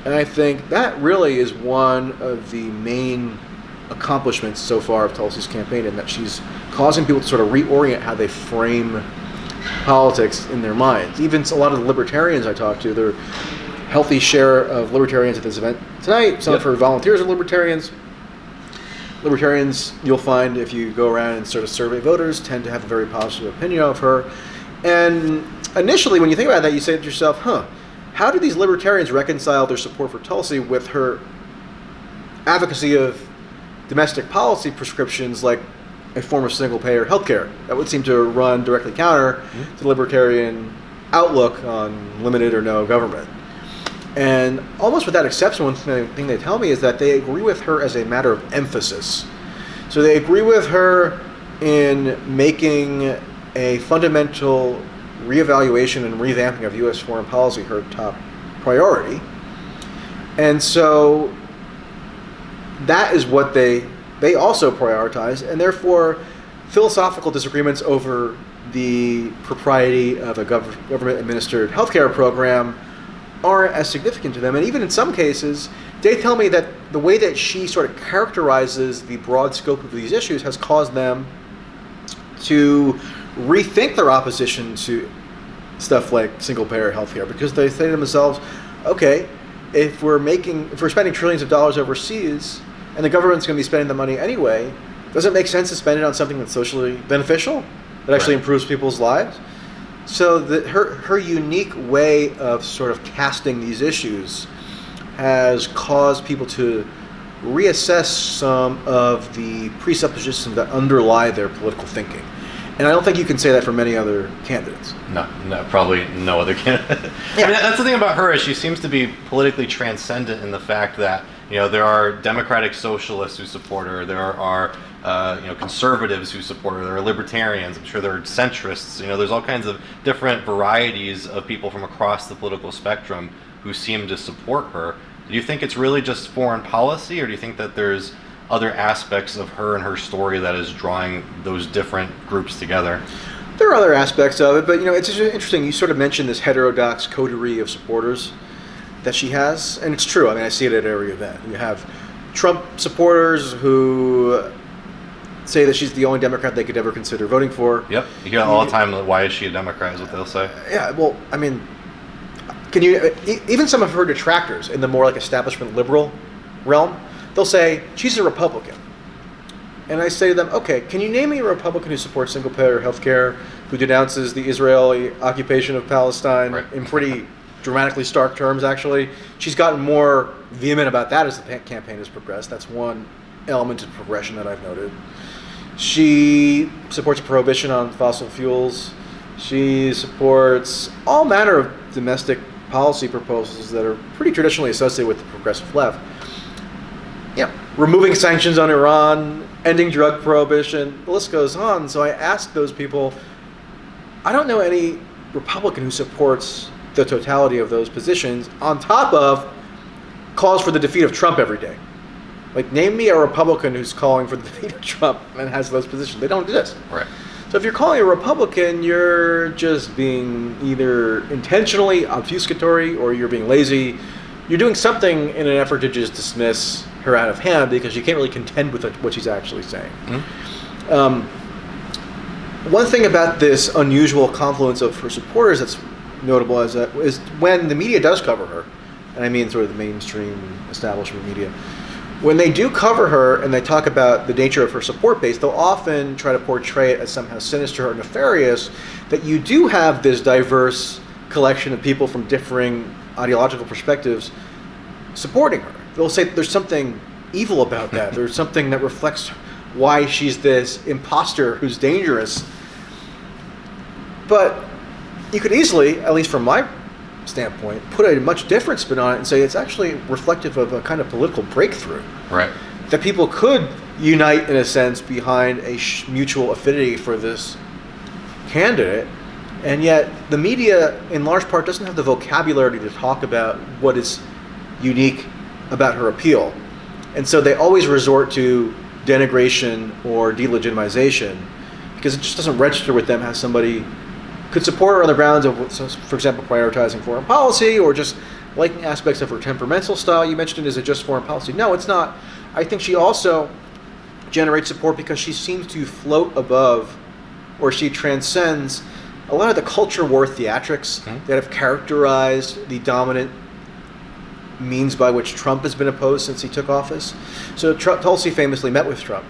And I think that really is one of the main accomplishments so far of Tulsi's campaign, in that she's causing people to sort of reorient how they frame politics in their minds. Even a lot of the libertarians I talk to, there are a healthy share of libertarians at this event tonight. Some of her volunteers are libertarians. Libertarians, you'll find if you go around and sort of survey voters, tend to have a very positive opinion of her. And initially, when you think about that, you say to yourself, how do these libertarians reconcile their support for Tulsi with her advocacy of domestic policy prescriptions like a form of single-payer healthcare? That would seem to run directly counter to the libertarian outlook on limited or no government. And almost without exception, one thing they tell me is that they agree with her as a matter of emphasis. So they agree with her in making a fundamental reevaluation and revamping of U.S. foreign policy her top priority. And so that is what they also prioritize, and therefore philosophical disagreements over the propriety of a government-administered healthcare program aren't as significant to them. And even in some cases, they tell me that the way that she sort of characterizes the broad scope of these issues has caused them to rethink their opposition to stuff like single-payer healthcare, because they say to themselves, okay, if we're spending trillions of dollars overseas and the government's going to be spending the money anyway, does it make sense to spend it on something that's socially beneficial, that actually improves people's lives? So her unique way of sort of casting these issues has caused people to reassess some of the presuppositions that underlie their political thinking. And I don't think you can say that for many other candidates. No, probably no other candidate. Yeah. I mean, that's the thing about her, is she seems to be politically transcendent in the fact that, there are democratic socialists who support her, there are conservatives who support her, there are libertarians, I'm sure there are centrists, there's all kinds of different varieties of people from across the political spectrum who seem to support her. Do you think it's really just foreign policy, or do you think that there's other aspects of her and her story that is drawing those different groups together? There are other aspects of it, but it's just interesting. You sort of mentioned this heterodox coterie of supporters that she has, and it's true. I mean, I see it at every event. You have Trump supporters who say that she's the only Democrat they could ever consider voting for. Yep, you hear all the time, why is she a Democrat, is what they'll say. Yeah, well, I mean, even some of her detractors in the more like establishment liberal realm, they'll say, she's a Republican. And I say to them, okay, can you name me a Republican who supports single-payer health care, who denounces the Israeli occupation of Palestine in pretty dramatically stark terms, actually? She's gotten more vehement about that as the campaign has progressed. That's one element of progression that I've noted. She supports prohibition on fossil fuels. She supports all manner of domestic policy proposals that are pretty traditionally associated with the progressive left. Removing sanctions on Iran, ending drug prohibition, the list goes on. So I ask those people, I don't know any Republican who supports the totality of those positions on top of calls for the defeat of Trump every day. Like, name me a Republican who's calling for the defeat of Trump and has those positions. They don't exist. Right. So if you're calling a Republican, you're just being either intentionally obfuscatory or you're being lazy. You're doing something in an effort to just dismiss her out of hand because you can't really contend with what she's actually saying. One thing about this unusual confluence of her supporters that's notable is when the media does cover her, and I mean sort of the mainstream establishment media, when they do cover her and they talk about the nature of her support base, they'll often try to portray it as somehow sinister or nefarious, that you do have this diverse collection of people from differing ideological perspectives supporting her. They'll say there's something evil about that. There's something that reflects why she's this imposter who's dangerous. But you could easily, at least from my standpoint, put a much different spin on it and say it's actually reflective of a kind of political breakthrough. Right. That people could unite, in a sense, behind a mutual affinity for this candidate, and yet the media, in large part, doesn't have the vocabulary to talk about what is unique about her appeal. And so they always resort to denigration or delegitimization because it just doesn't register with them how somebody could support her on the grounds of, for example, prioritizing foreign policy or just liking aspects of her temperamental style. You mentioned, is it just foreign policy? No, it's not. I think she also generates support because she seems to float above, or she transcends a lot of the culture war theatrics that have characterized the dominant means by which Trump has been opposed since he took office. So Tulsi famously met with Trump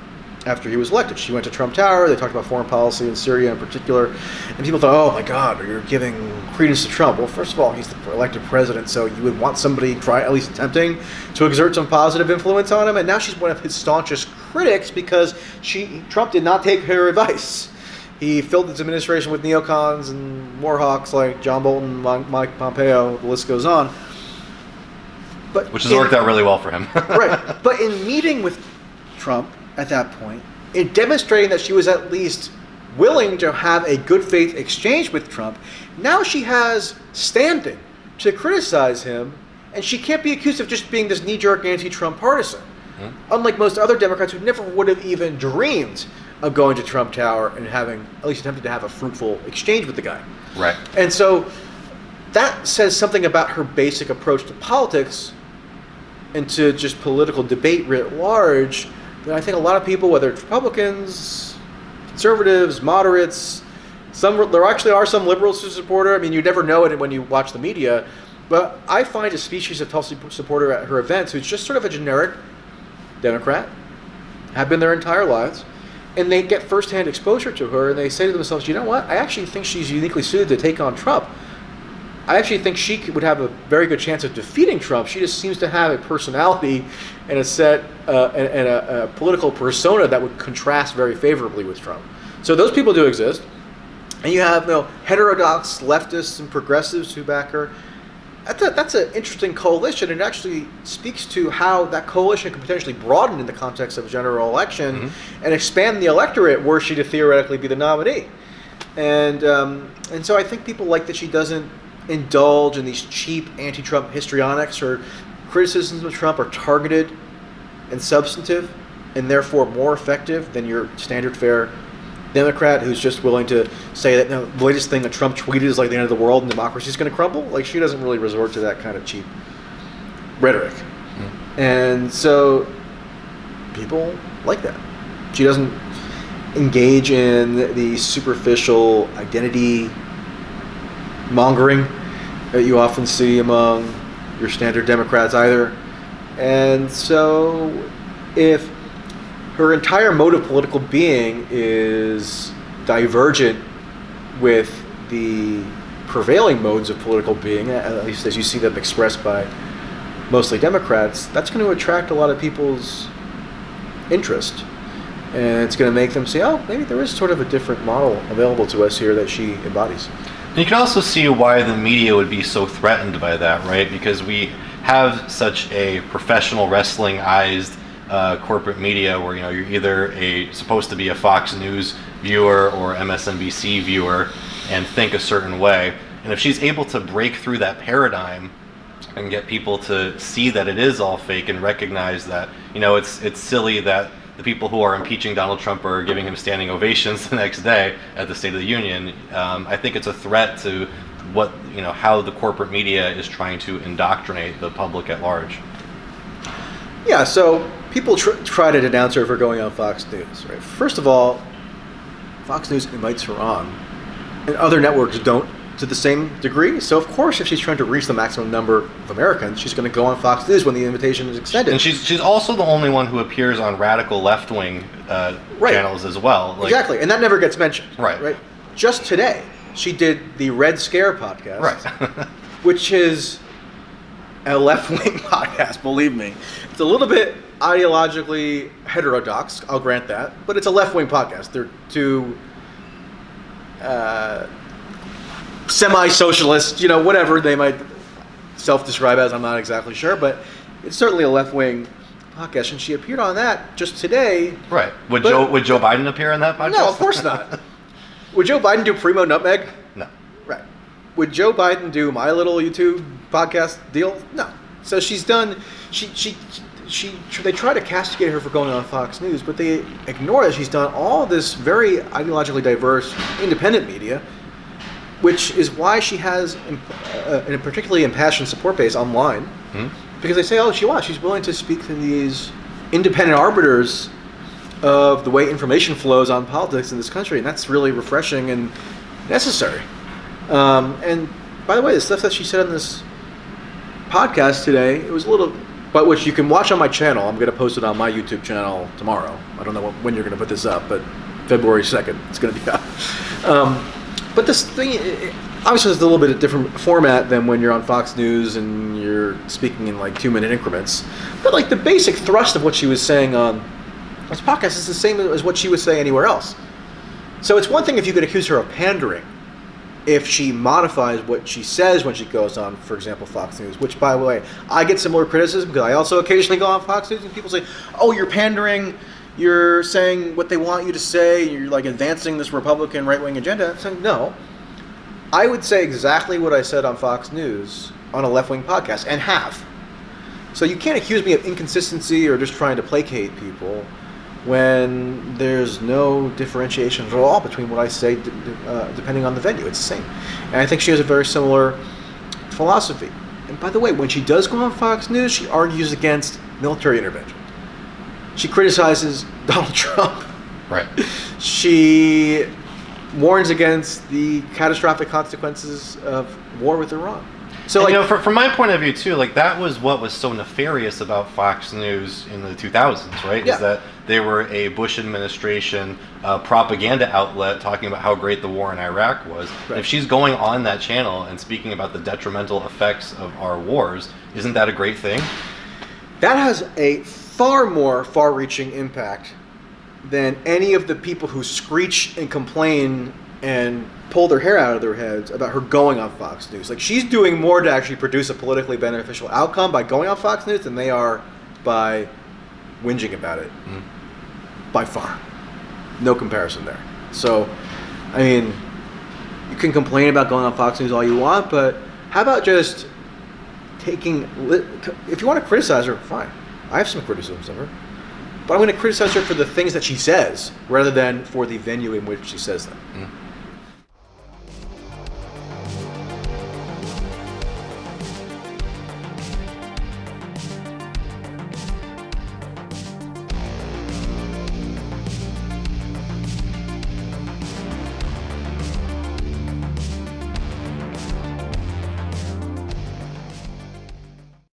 after he was elected. She went to Trump Tower. They talked about foreign policy in Syria in particular. And people thought, oh my God, you're giving credence to Trump. Well, first of all, he's the elected president, so you would want somebody at least attempting to exert some positive influence on him. And now she's one of his staunchest critics because Trump did not take her advice. He filled his administration with neocons and warhawks like John Bolton, Mike Pompeo, the list goes on. Which has worked out really well for him. Right. But in meeting with Trump at that point, in demonstrating that she was at least willing to have a good faith exchange with Trump, now she has standing to criticize him, and she can't be accused of just being this knee-jerk anti-Trump partisan. Unlike most other Democrats who never would have even dreamed of going to Trump Tower and having at least attempted to have a fruitful exchange with the guy. Right. And so that says something about her basic approach to politics and to just political debate writ large, that I think a lot of people, whether it's Republicans, conservatives, moderates, there actually are some liberals who support her. I mean, you never know it when you watch the media, but I find a species of Tulsi supporter at her events who's just sort of a generic Democrat, have been their entire lives, and they get firsthand exposure to her, and they say to themselves, you know what, I actually think she's uniquely suited to take on Trump. I actually think she would have a very good chance of defeating Trump. She just seems to have a personality and a political persona that would contrast very favorably with Trump. So those people do exist. And you have heterodox leftists and progressives who back her. That's an interesting coalition. It actually speaks to how that coalition could potentially broaden in the context of a general election and expand the electorate were she to theoretically be the nominee. And so I think people like that she doesn't indulge in these cheap anti-Trump histrionics. Her criticisms of Trump are targeted and substantive, and therefore more effective than your standard fare Democrat who's just willing to say that the latest thing that Trump tweeted is like the end of the world and democracy is going to crumble. Like, she doesn't really resort to that kind of cheap rhetoric. And so people like that. She doesn't engage in the superficial identity mongering that you often see among your standard Democrats either. And so if her entire mode of political being is divergent with the prevailing modes of political being, at least as you see them expressed by mostly Democrats, that's going to attract a lot of people's interest. And it's going to make them say, oh, maybe there is sort of a different model available to us here that she embodies. And you can also see why the media would be so threatened by that, right? Because we have such a professional wrestling-ized corporate media where you're either supposed to be a Fox News viewer or MSNBC viewer and think a certain way. And if she's able to break through that paradigm and get people to see that it is all fake and recognize that it's silly that the people who are impeaching Donald Trump are giving him standing ovations the next day at the State of the Union, I think it's a threat to how the corporate media is trying to indoctrinate the public at large. Yeah, so people try to denounce her for going on Fox News, right? First of all, Fox News invites her on, and other networks don't to the same degree. So of course, if she's trying to reach the maximum number of Americans, she's going to go on Fox News when the invitation is extended. And she's also the only one who appears on radical left-wing channels as well. Exactly, and that never gets mentioned. Right. Just today, she did the Red Scare podcast, right. which is a left-wing podcast, believe me. It's a little bit ideologically heterodox, I'll grant that, but it's a left-wing podcast. They're two semi-socialist, whatever they might self-describe as, I'm not exactly sure, but it's certainly a left-wing podcast, and she appeared on that just today. Right. Would Joe Biden appear on that podcast? No, of course not. Would Joe Biden do PRIMO NUTMEG? No. Right. Would Joe Biden do my little YouTube podcast deal? No. So she's done, they try to castigate her for going on Fox News, but they ignore that she's done all this very ideologically diverse independent media. which is why she has a particularly impassioned support base online, because they say, oh, she's willing to speak to these independent arbiters of the way information flows on politics in this country, and that's really refreshing and necessary. And by the way, the stuff that she said on this podcast today, it was a little, but which you can watch on my channel. I'm going to post it on my YouTube channel tomorrow. I don't know when you're going to put this up, but February 2nd, it's going to be out. But this thing, obviously, it's a little bit of different format than when you're on Fox News and you're speaking in like 2-minute increments. But like the basic thrust of what she was saying on this podcast is the same as what she would say anywhere else. So it's one thing if you could accuse her of pandering, if she modifies what she says when she goes on, for example, Fox News, which, by the way, I get similar criticism because I also occasionally go on Fox News and people say, oh, you're pandering, you're saying what they want you to say, you're like advancing this Republican right-wing agenda. I'm saying, no. I would say exactly what I said on Fox News on a left-wing podcast, and have. So you can't accuse me of inconsistency or just trying to placate people when there's no differentiation at all between what I say depending on the venue. It's the same. And I think she has a very similar philosophy. And by the way, when she does go on Fox News, she argues against military intervention. She criticizes Donald Trump. Right. She warns against the catastrophic consequences of war with Iran. So, and, like, from my point of view too, like that was what was so nefarious about Fox News in the 2000s, right? Yeah. Is that they were a Bush administration propaganda outlet talking about how great the war in Iraq was. Right. If she's going on that channel and speaking about the detrimental effects of our wars, isn't that a great thing? that has a far more far-reaching impact than any of the people who screech and complain and pull their hair out of their heads about her going on Fox News. Like, she's doing more to actually produce a politically beneficial outcome by going on Fox News than they are by whinging about it. By far. No comparison there. So, I mean, you can complain about going on Fox News all you want, but how about just taking... If you want to criticize her, fine. I have some criticisms of her. But I'm going to criticize her for the things that she says rather than for the venue in which she says them.